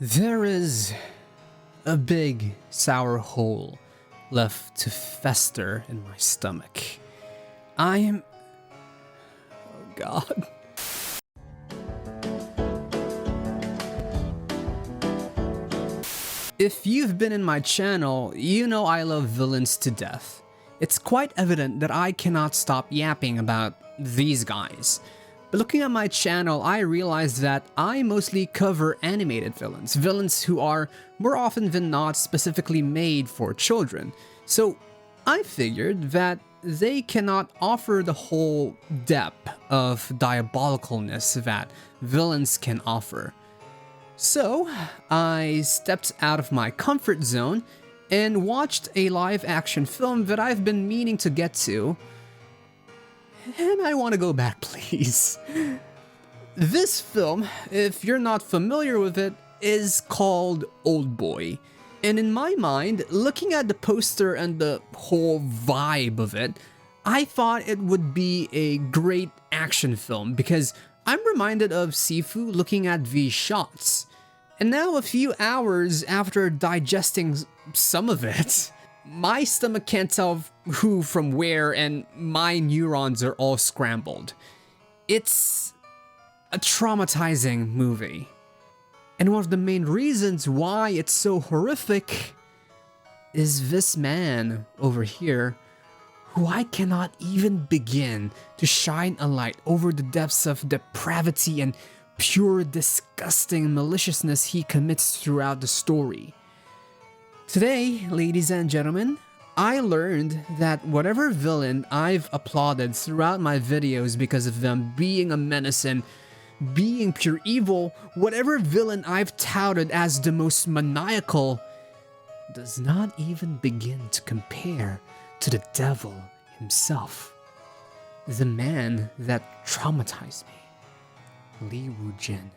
There is a big sour hole left to fester in my stomach. I am... Oh God. If you've been in my channel, you know I love villains to death. It's quite evident that I cannot stop yapping about these guys. But looking at my channel, I realized that I mostly cover animated villains, villains who are more often than not specifically made for children. So I figured that they cannot offer the whole depth of diabolicalness that villains can offer. So I stepped out of my comfort zone and watched a live action film that I've been meaning to get to. And I want to go back, please. This film, if you're not familiar with it, is called Oldboy. And in my mind, looking at the poster and the whole vibe of it, I thought it would be a great action film because I'm reminded of Sifu looking at these shots. And now a few hours after digesting some of it, my stomach can't tell who from where and my neurons are all scrambled. It's a traumatizing movie. And one of the main reasons why it's so horrific is this man over here, who I cannot even begin to shine a light over the depths of depravity and pure disgusting maliciousness he commits throughout the story. Today, ladies and gentlemen, I learned that whatever villain I've applauded throughout my videos because of them being a menace and being pure evil, whatever villain I've touted as the most maniacal, does not even begin to compare to the devil himself. The man that traumatized me. Woo Jin.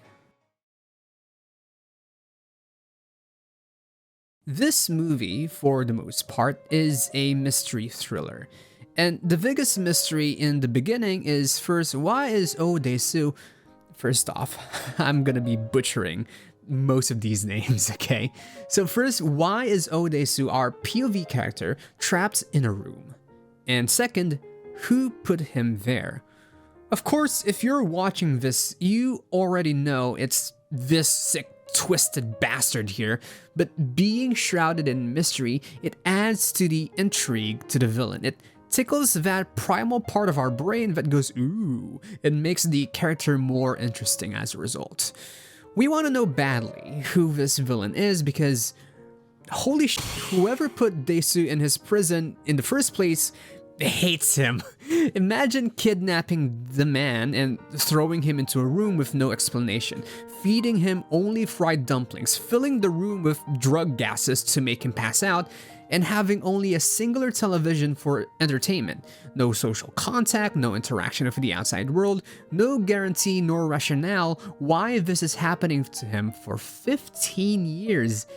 This movie, for the most part, is a mystery thriller. And the biggest mystery in the beginning is first, why is Odesu... First off, I'm gonna be butchering most of these names, okay? So first, why is Odesu, our POV character, trapped in a room? And second, who put him there? Of course, if you're watching this, you already know it's this sick, twisted bastard here, but being shrouded in mystery, it adds to the intrigue to the villain. It tickles that primal part of our brain that goes, ooh, and makes the character more interesting as a result. We want to know badly who this villain is because, holy sh*, whoever put Desu in his prison in the first place hates him. Imagine kidnapping the man and throwing him into a room with no explanation, feeding him only fried dumplings, filling the room with drug gases to make him pass out, and having only a singular television for entertainment. No social contact, no interaction with the outside world, no guarantee nor rationale why this is happening to him for 15 years.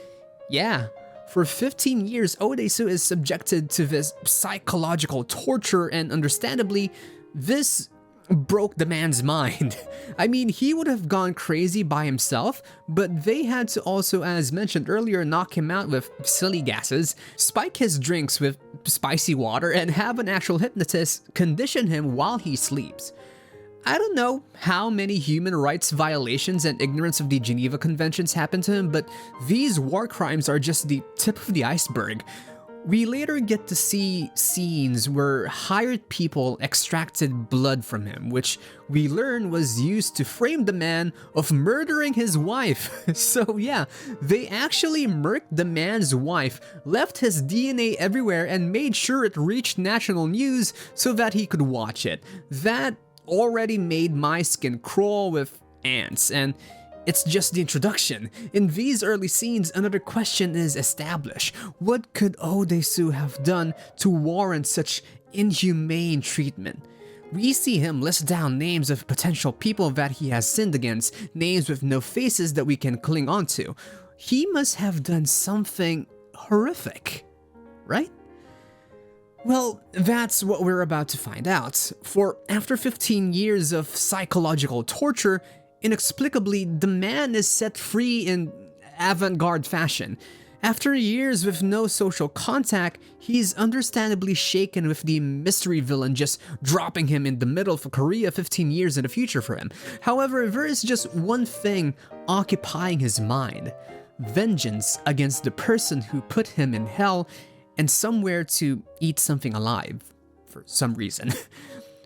Yeah. For 15 years, Odesu is subjected to this psychological torture, and understandably, this broke the man's mind. I mean, he would have gone crazy by himself, but they had to also, as mentioned earlier, knock him out with silly gases, spike his drinks with spicy water, and have an actual hypnotist condition him while he sleeps. I don't know how many human rights violations and ignorance of the Geneva Conventions happened to him, but these war crimes are just the tip of the iceberg. We later get to see scenes where hired people extracted blood from him, which we learn was used to frame the man of murdering his wife. So yeah, they actually murked the man's wife, left his DNA everywhere, and made sure it reached national news so that he could watch it. That already made my skin crawl with ants, and it's just the introduction. In these early scenes, another question is established. What could Odesu have done to warrant such inhumane treatment? We see him list down names of potential people that he has sinned against, names with no faces that we can cling onto. He must have done something horrific, right? Well, that's what we're about to find out, for after 15 years of psychological torture, inexplicably, the man is set free in avant-garde fashion. After years with no social contact, he's understandably shaken with the mystery villain just dropping him in the middle of Korea 15 years in the future for him. However, there is just one thing occupying his mind: vengeance against the person who put him in hell and somewhere to eat something alive for some reason.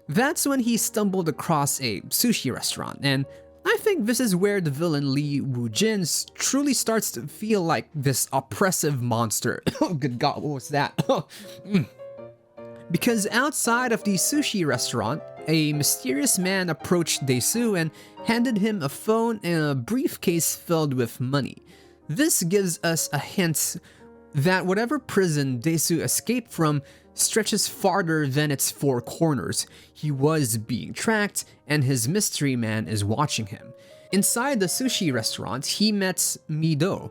That's when he stumbled across a sushi restaurant, and I think this is where the villain Woo Jin truly starts to feel like this oppressive monster. Oh good god, what was that? Because outside of the sushi restaurant, a mysterious man approached Odesu and handed him a phone and a briefcase filled with money. This gives us a hint that whatever prison Odesu escaped from stretches farther than its four corners. He was being tracked, and his mystery man is watching him. Inside the sushi restaurant, he met Mido.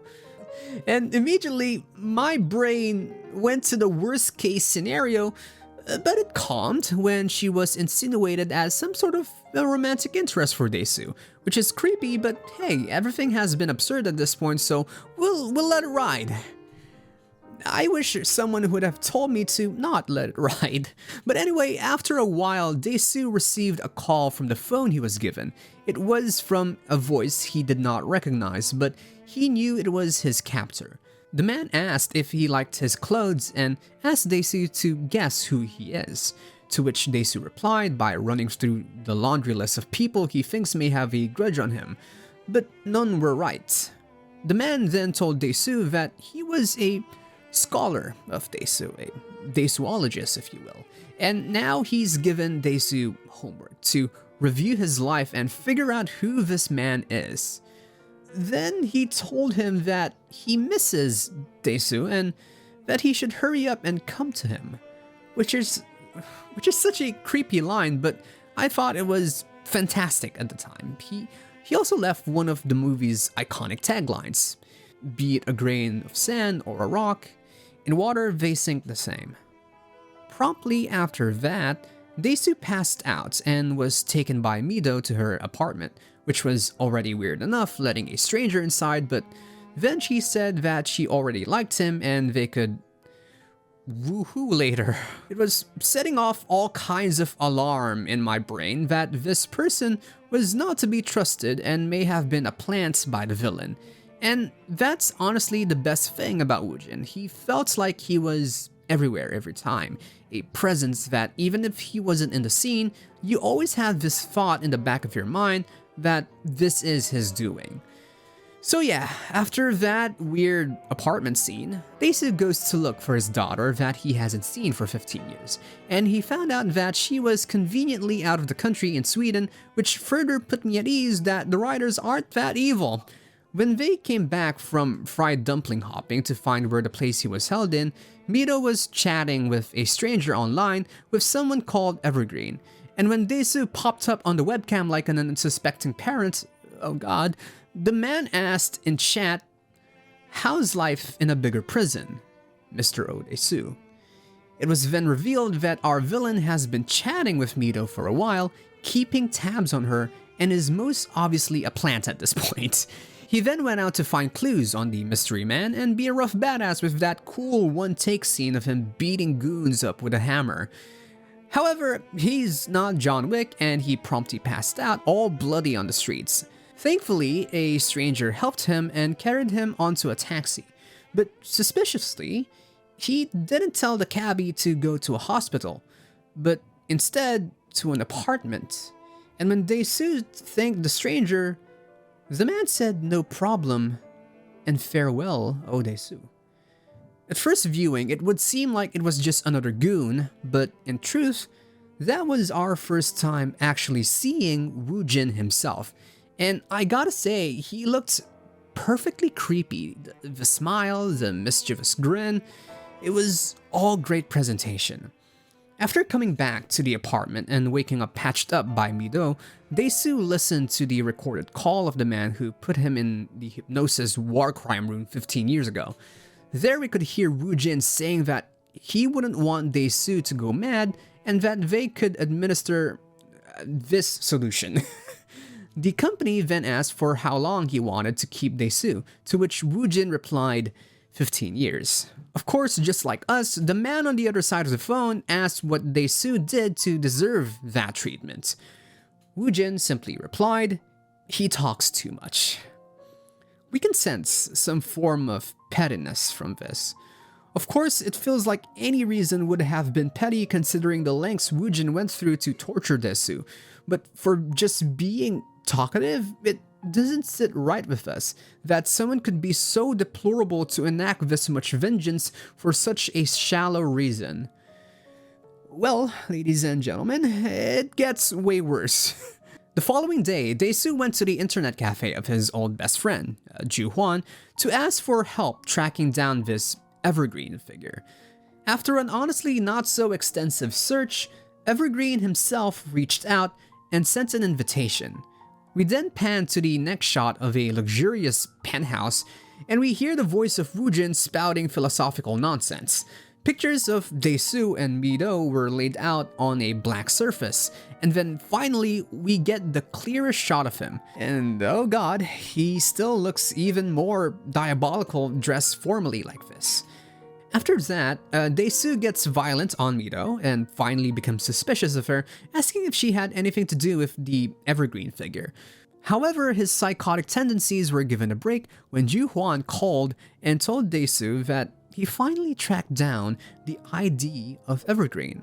And immediately, my brain went to the worst case scenario, but it calmed when she was insinuated as some sort of a romantic interest for Odesu, which is creepy, but hey, everything has been absurd at this point, so we'll let it ride. I wish someone would have told me to not let it ride. But anyway, after a while, Odesu received a call from the phone he was given. It was from a voice he did not recognize, but he knew it was his captor. The man asked if he liked his clothes and asked Odesu to guess who he is, to which Odesu replied by running through the laundry list of people he thinks may have a grudge on him, but none were right. The man then told Odesu that he was a scholar of Odesu, a Odesuologist if you will, and now he's given Odesu homework to review his life and figure out who this man is. Then he told him that he misses Odesu and that he should hurry up and come to him, which is such a creepy line, but I thought it was fantastic at the time. He also left one of the movie's iconic taglines: "Be it a grain of sand or a rock, in water they sink the same." Promptly after that, Odesu passed out and was taken by Mido to her apartment, which was already weird enough letting a stranger inside, but then she said that she already liked him and they could woohoo later. It was setting off all kinds of alarm in my brain that this person was not to be trusted and may have been a plant by the villain. And that's honestly the best thing about Woo Jin. He felt like he was everywhere every time. A presence that even if he wasn't in the scene, you always have this thought in the back of your mind that this is his doing. So yeah, after that weird apartment scene, Odesu goes to look for his daughter that he hasn't seen for 15 years, and he found out that she was conveniently out of the country in Sweden, which further put me at ease that the writers aren't that evil. When they came back from fried dumpling hopping to find where the place he was held in, Mido was chatting with a stranger online with someone called Evergreen, and when Odesu popped up on the webcam like an unsuspecting parent, oh god, the man asked in chat, "How's life in a bigger prison, Mr. Odesu?" It was then revealed that our villain has been chatting with Mido for a while, keeping tabs on her, and is most obviously a plant at this point. He then went out to find clues on the mystery man and be a rough badass with that cool one-take scene of him beating goons up with a hammer. However, he's not John Wick and he promptly passed out all bloody on the streets. Thankfully, a stranger helped him and carried him onto a taxi, but suspiciously, he didn't tell the cabbie to go to a hospital, but instead to an apartment. And when Odesu thanked the stranger, the man said no problem and farewell, Odesu. At first viewing, it would seem like it was just another goon, but in truth, that was our first time actually seeing Woo Jin himself. And I gotta say, he looked perfectly creepy. The smile, the mischievous grin, it was all great presentation. After coming back to the apartment and waking up patched up by Mido, Odesu listened to the recorded call of the man who put him in the hypnosis war crime room 15 years ago. There we could hear Woo Jin saying that he wouldn't want Odesu to go mad and that they could administer this solution. The company then asked for how long he wanted to keep Dae-soo, to which Woo Jin replied, 15 years. Of course, just like us, the man on the other side of the phone asked what Dae-soo did to deserve that treatment. Woo Jin simply replied, he talks too much. We can sense some form of pettiness from this. Of course, it feels like any reason would have been petty considering the lengths Woo Jin went through to torture Dae-soo, but for just being talkative, it doesn't sit right with us that someone could be so deplorable to enact this much vengeance for such a shallow reason. Well, ladies and gentlemen, it gets way worse. The following day, Dae-soo went to the internet cafe of his old best friend, Ju Hwan, to ask for help tracking down this Evergreen figure. After an honestly not so extensive search, Evergreen himself reached out and sent an invitation. We then pan to the next shot of a luxurious penthouse, and we hear the voice of Woo Jin spouting philosophical nonsense. Pictures of Dae-soo and Mi-do were laid out on a black surface, and then finally we get the clearest shot of him. And oh god, he still looks even more diabolical dressed formally like this. After that, Dae-soo gets violent on Mi-do and finally becomes suspicious of her, asking if she had anything to do with the Evergreen figure. However, his psychotic tendencies were given a break when Ju Hwan called and told Dae-soo that he finally tracked down the ID of Evergreen.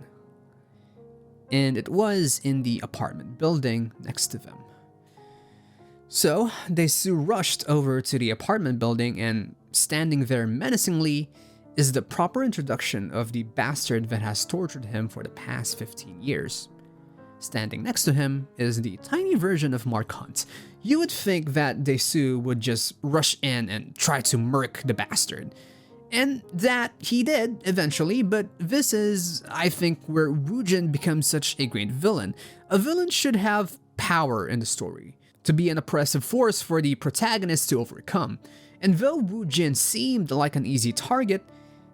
And it was in the apartment building next to them. So, Dae-soo rushed over to the apartment building, and standing there menacingly is the proper introduction of the bastard that has tortured him for the past 15 years. Standing next to him is the tiny version of Mark Hunt. You would think that Dae-soo would just rush in and try to murk the bastard. And that he did eventually, but this is, I think, where Woo Jin becomes such a great villain. A villain should have power in the story, to be an oppressive force for the protagonist to overcome. And though Woo Jin seemed like an easy target,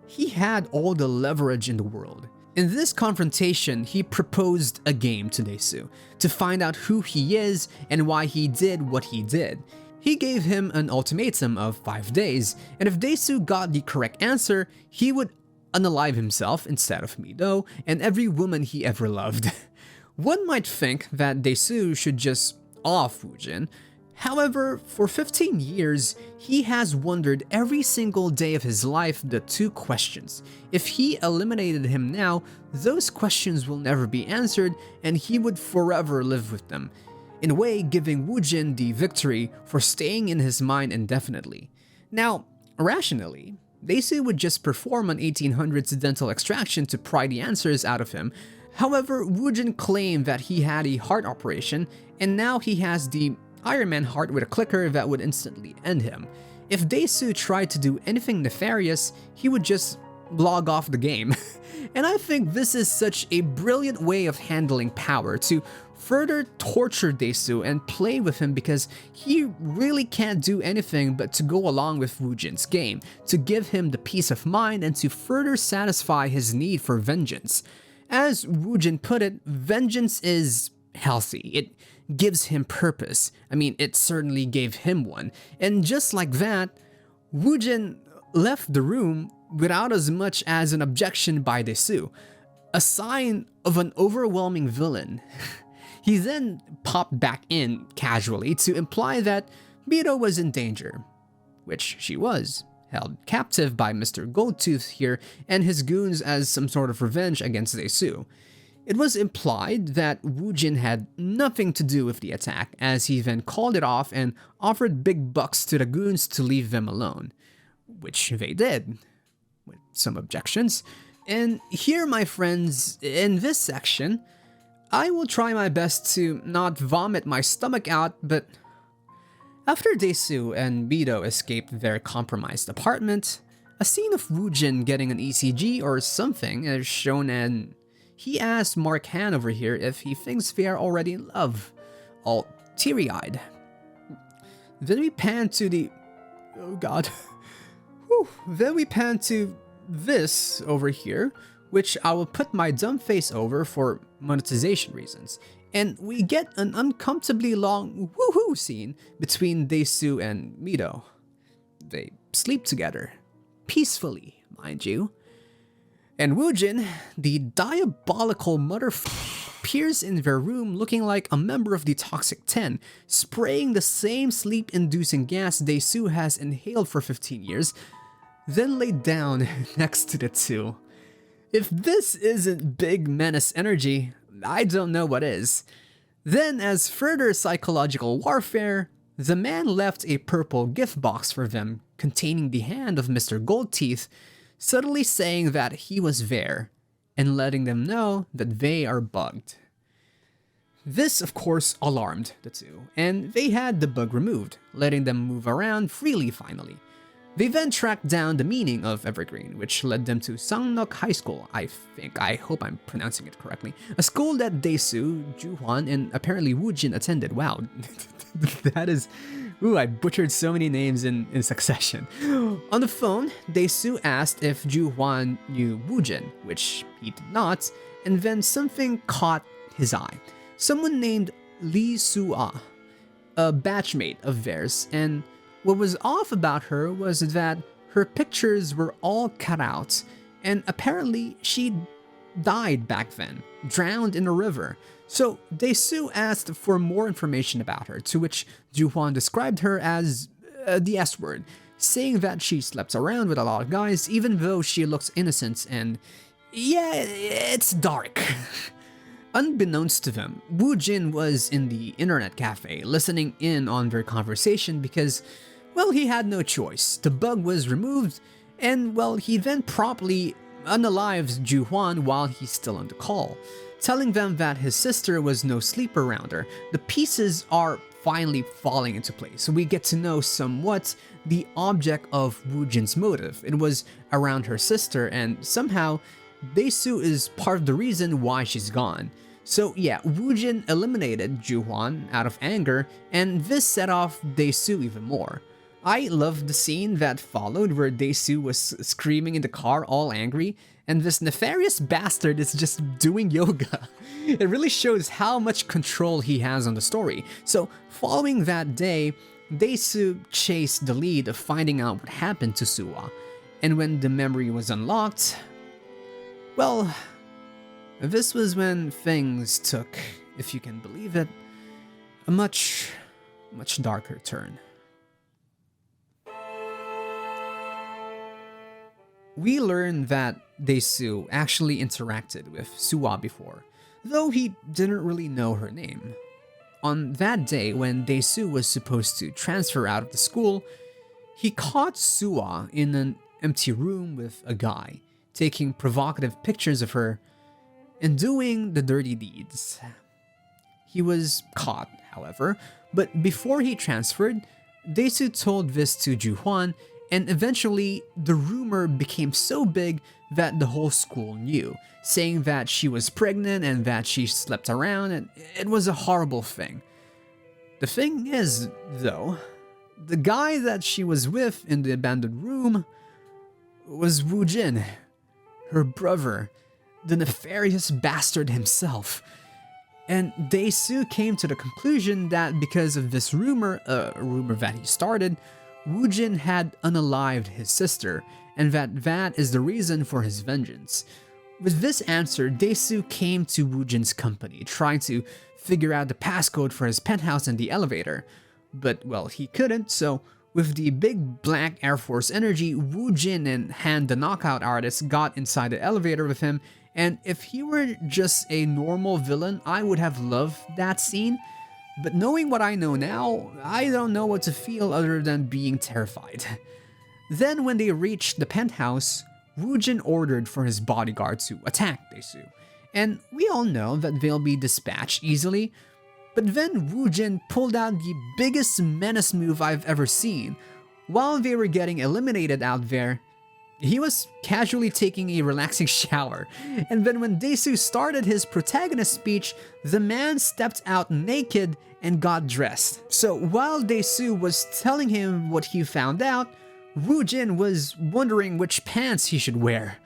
he had all the leverage in the world. In this confrontation, he proposed a game to Dae-soo to find out who he is and why he did what he did. He gave him an ultimatum of 5 days, and if Dae-soo got the correct answer, he would unalive himself instead of Mi-do and every woman he ever loved. One might think that Dae-soo should just off Woo Jin. However, for 15 years, he has wondered every single day of his life the two questions. If he eliminated him now, those questions will never be answered and he would forever live with them, in a way giving Woo Jin the victory for staying in his mind indefinitely. Now, rationally, Dae-soo would just perform an 1800s dental extraction to pry the answers out of him. However, Woo Jin claimed that he had a heart operation and now he has the Iron Man heart with a clicker that would instantly end him. If Dae-soo tried to do anything nefarious, he would just log off the game. And I think this is such a brilliant way of handling power, to further torture Dae-soo and play with him because he really can't do anything but to go along with Woo Jin's game, to give him the peace of mind and to further satisfy his need for vengeance. As Woo Jin put it, vengeance is healthy. It gives him purpose. I mean, it certainly gave him one. And just like that, Woo Jin left the room without as much as an objection by Dae-soo, a sign of an overwhelming villain. He then popped back in casually to imply that Mi-do was in danger, which she was, held captive by Mr. Goldtooth here and his goons as some sort of revenge against Dae-soo. It was implied that Woo Jin had nothing to do with the attack, as he then called it off and offered big bucks to the goons to leave them alone, which they did, with some objections. And here, my friends, in this section, I will try my best to not vomit my stomach out, but after Dae-soo and Mi-do escaped their compromised apartment, a scene of Woo Jin getting an ECG or something is shown, and he asked Mark Han over here if he thinks they are already in love, all teary-eyed. Then we pan to the... oh god. Whew. Then we pan to this over here, which I will put my dumb face over for monetization reasons. and we get an uncomfortably long woohoo scene between Daesu and Mido. They sleep together, peacefully, mind you. And Woo Jin, the diabolical appears in their room looking like a member of the Toxic 10, spraying the same sleep-inducing gas Daesu has inhaled for 15 years, then laid down next to the two. If this isn't big menace energy, I don't know what is. Then, as further psychological warfare, the man left a purple gift box for them containing the hand of Mr. Goldteeth, subtly saying that he was there and letting them know that they are bugged. This, of course, alarmed the two, and they had the bug removed, letting them move around freely finally. They then tracked down the meaning of Evergreen, which led them to Sangnok High School, I hope I'm pronouncing it correctly, a school that Daesu, Juhwan, and apparently Woo Jin attended. Wow, that is... Ooh, I butchered so many names in succession. On the phone, Daesu asked if Juhwan knew Woo Jin, which he did not, and then something caught his eye. Someone named Lee Soo-ah, a batchmate of theirs, and what was off about her was that her pictures were all cut out, and apparently she died back then, drowned in a river. So Daesu asked for more information about her, to which Juhwan described her as the S-word, saying that she slept around with a lot of guys even though she looks innocent and yeah, it's dark. Unbeknownst to them, Woo Jin was in the internet cafe listening in on their conversation because, well, he had no choice. The bug was removed and, well, he then promptly unalives Juhwan while he's still on the call, telling them that his sister was no sleeper around her. The pieces are finally falling into place, so we get to know somewhat the object of Woo Jin's motive. It was around her sister, and somehow Daesu is part of the reason why she's gone. So yeah, Woo Jin eliminated Juhwan out of anger, and this set off Daesu even more. I loved the scene that followed where Daesu was screaming in the car all angry, and this nefarious bastard is just doing yoga. It really shows how much control he has on the story. So following that day, Daesu chased the lead of finding out what happened to Suwa, and when the memory was unlocked, well, this was when things took, if you can believe it, a much darker turn. We learn that Daesu actually interacted with Suwa before, though he didn't really know her name. On that day when Daesu was supposed to transfer out of the school, he caught Suwa in an empty room with a guy, taking provocative pictures of her and doing the dirty deeds. He was caught, however, but before he transferred, Daesu told this to Juhwan, and eventually the rumor became so big that the whole school knew, saying that she was pregnant and that she slept around, and it was a horrible thing. The thing is, though, the guy that she was with in the abandoned room was Woo Jin, her brother, the nefarious bastard himself. And Daesu came to the conclusion that because of this rumor, a rumor that he started, Woo Jin had unalived his sister, and that is the reason for his vengeance. With this answer, Daesu came to Woo Jin's company, trying to figure out the passcode for his penthouse and the elevator. But, well, he couldn't, so with the big black Air Force energy, Woo Jin and Han the knockout artist got inside the elevator with him, and if he were just a normal villain, I would have loved that scene. But knowing what I know now, I don't know what to feel other than being terrified. Then when they reached the penthouse, Woo Jin ordered for his bodyguard to attack Daesu, and we all know that they'll be dispatched easily. But then Woo Jin pulled out the biggest menace move I've ever seen. While they were getting eliminated out there, he was casually taking a relaxing shower, and then when Daesu started his protagonist speech, the man stepped out naked and got dressed. So while Daesu was telling him what he found out, Woo Jin was wondering which pants he should wear.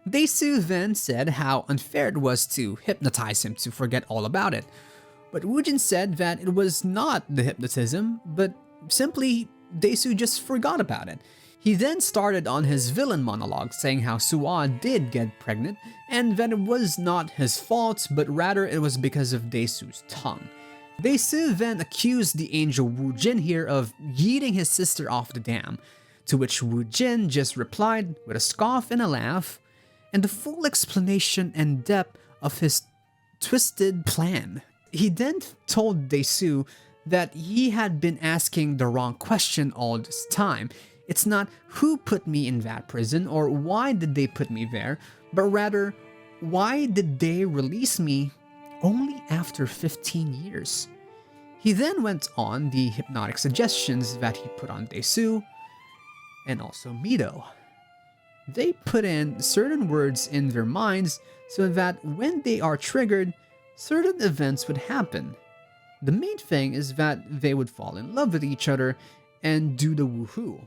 Daesu then said how unfair it was to hypnotize him to forget all about it. But Woo Jin said that it was not the hypnotism, but simply Daesu just forgot about it. He then started on his villain monologue saying how Suwa did get pregnant and that it was not his fault, but rather it was because of Daesu's tongue. Daesu then accused the angel Woo Jin here of yeeting his sister off the dam, to which Woo Jin just replied with a scoff and a laugh, and the full explanation and depth of his twisted plan. He then told Daesu that he had been asking the wrong question all this time. It's not who put me in that prison or why did they put me there, but rather why did they release me only after 15 years. He then went on the hypnotic suggestions that he put on Daesu and also Mido. They put in certain words in their minds so that when they are triggered, certain events would happen. The main thing is that they would fall in love with each other and do the woohoo.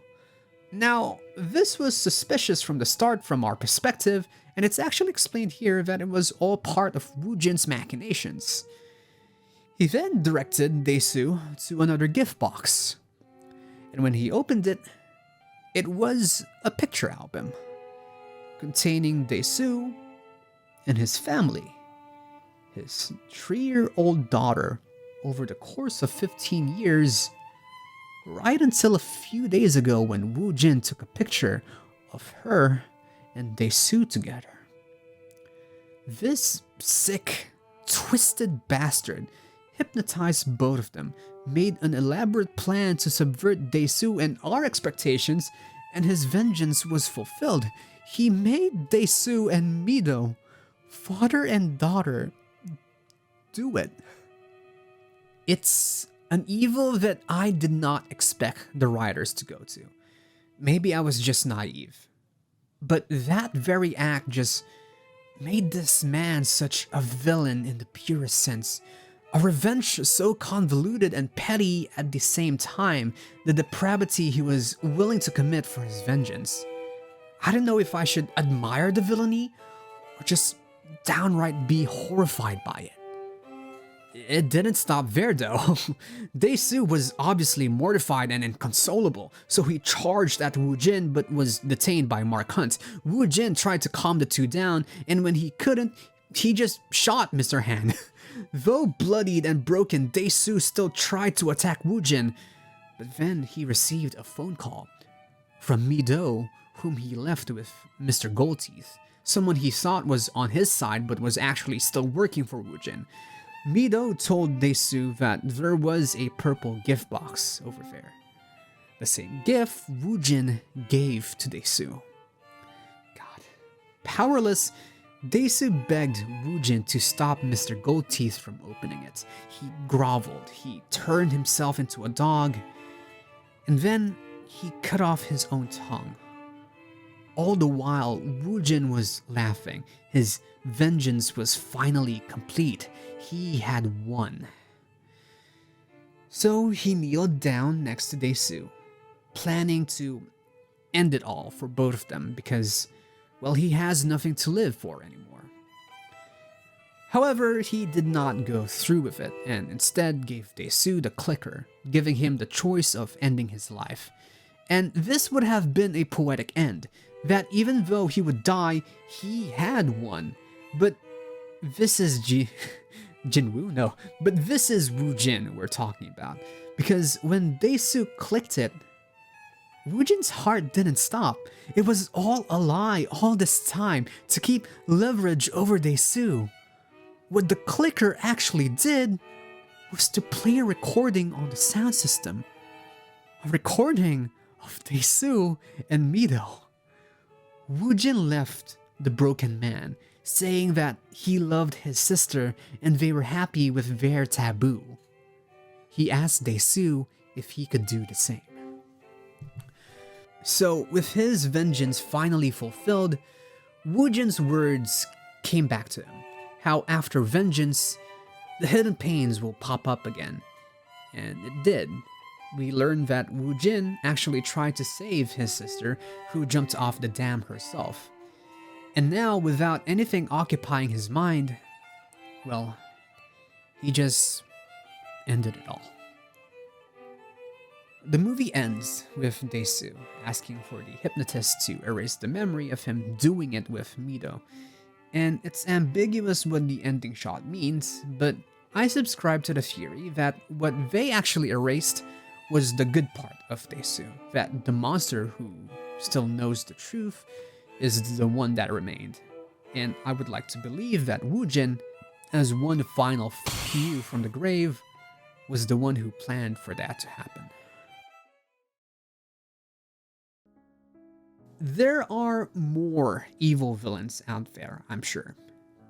Now, this was suspicious from the start from our perspective, and it's actually explained here that it was all part of Woo Jin's machinations. He then directed Daesu to another gift box, and when he opened it, it was a picture album containing Daesu and his family, his 3-year-old daughter, over the course of 15 years, right until a few days ago when Woo Jin took a picture of her and Daesu together. This sick, twisted bastard hypnotized both of them, made an elaborate plan to subvert Daesu and our expectations, and his vengeance was fulfilled. He made Daesu and Mido, father and daughter, do it. It's an evil that I did not expect the writers to go to. Maybe I was just naive. But that very act just made this man such a villain in the purest sense. A revenge so convoluted and petty at the same time, the depravity he was willing to commit for his vengeance. I don't know if I should admire the villainy or just downright be horrified by it. It didn't stop there though. Daesu was obviously mortified and inconsolable, so he charged at Woo Jin but was detained by Mark Hunt. Woo Jin tried to calm the two down, and when he couldn't, he just shot Mr. Han. Though bloodied and broken, Daesu still tried to attack Woo Jin, but then he received a phone call from Mido, whom he left with Mr. Goldteeth, someone he thought was on his side but was actually still working for Woo Jin. Mido told Daesu that there was a purple gift box over there. The same gift Woo Jin gave to Daesu. God. Powerless, Daesu begged Woo Jin to stop Mr. Goldteeth from opening it. He groveled, he turned himself into a dog, and then he cut off his own tongue. All the while, Woo Jin was laughing. His vengeance was finally complete. He had won. So he kneeled down next to Daesu, planning to end it all for both of them because, well, he has nothing to live for anymore. However, he did not go through with it and instead gave Daesu the clicker, giving him the choice of ending his life. And this would have been a poetic end, that even though he would die, he had won. But this is Jinwoo? No, but this is Woo Jin we're talking about. Because when Daesu clicked it, Woo Jin's heart didn't stop. It was all a lie all this time to keep leverage over Daesu. What the clicker actually did was to play a recording on the sound system. A recording of Daesu and Mido. Woo Jin left the broken man, saying that he loved his sister and they were happy with their taboo. He asked Daesu if he could do the same. So, with his vengeance finally fulfilled, Woo Jin's words came back to him. How after vengeance, the hidden pains will pop up again. And it did. We learned that Woo Jin actually tried to save his sister, who jumped off the dam herself. And now, without anything occupying his mind, well, he just ended it all. The movie ends with Odesu asking for the hypnotist to erase the memory of him doing it with Mido, and it's ambiguous what the ending shot means, but I subscribe to the theory that what they actually erased was the good part of Odesu, that the monster who still knows the truth is the one that remained. And I would like to believe that Woo Jin, as one final fuck you from the grave, was the one who planned for that to happen. There are more evil villains out there, I'm sure.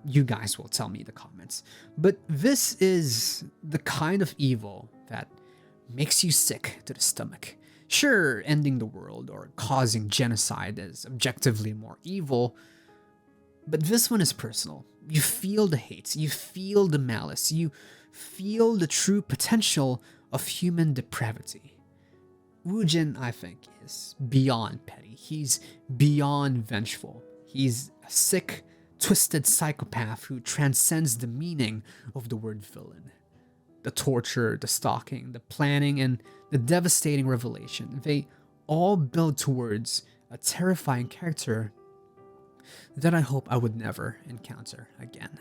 You guys will tell me in the comments. But this is the kind of evil that makes you sick to the stomach. Sure, ending the world or causing genocide is objectively more evil, but this one is personal. You feel the hate, you feel the malice, you feel the true potential of human depravity. Woo Jin, I think, is beyond petty. He's beyond vengeful. He's a sick, twisted psychopath who transcends the meaning of the word villain. The torture, the stalking, the planning, and the devastating revelation, they all build towards a terrifying character that I hope I would never encounter again.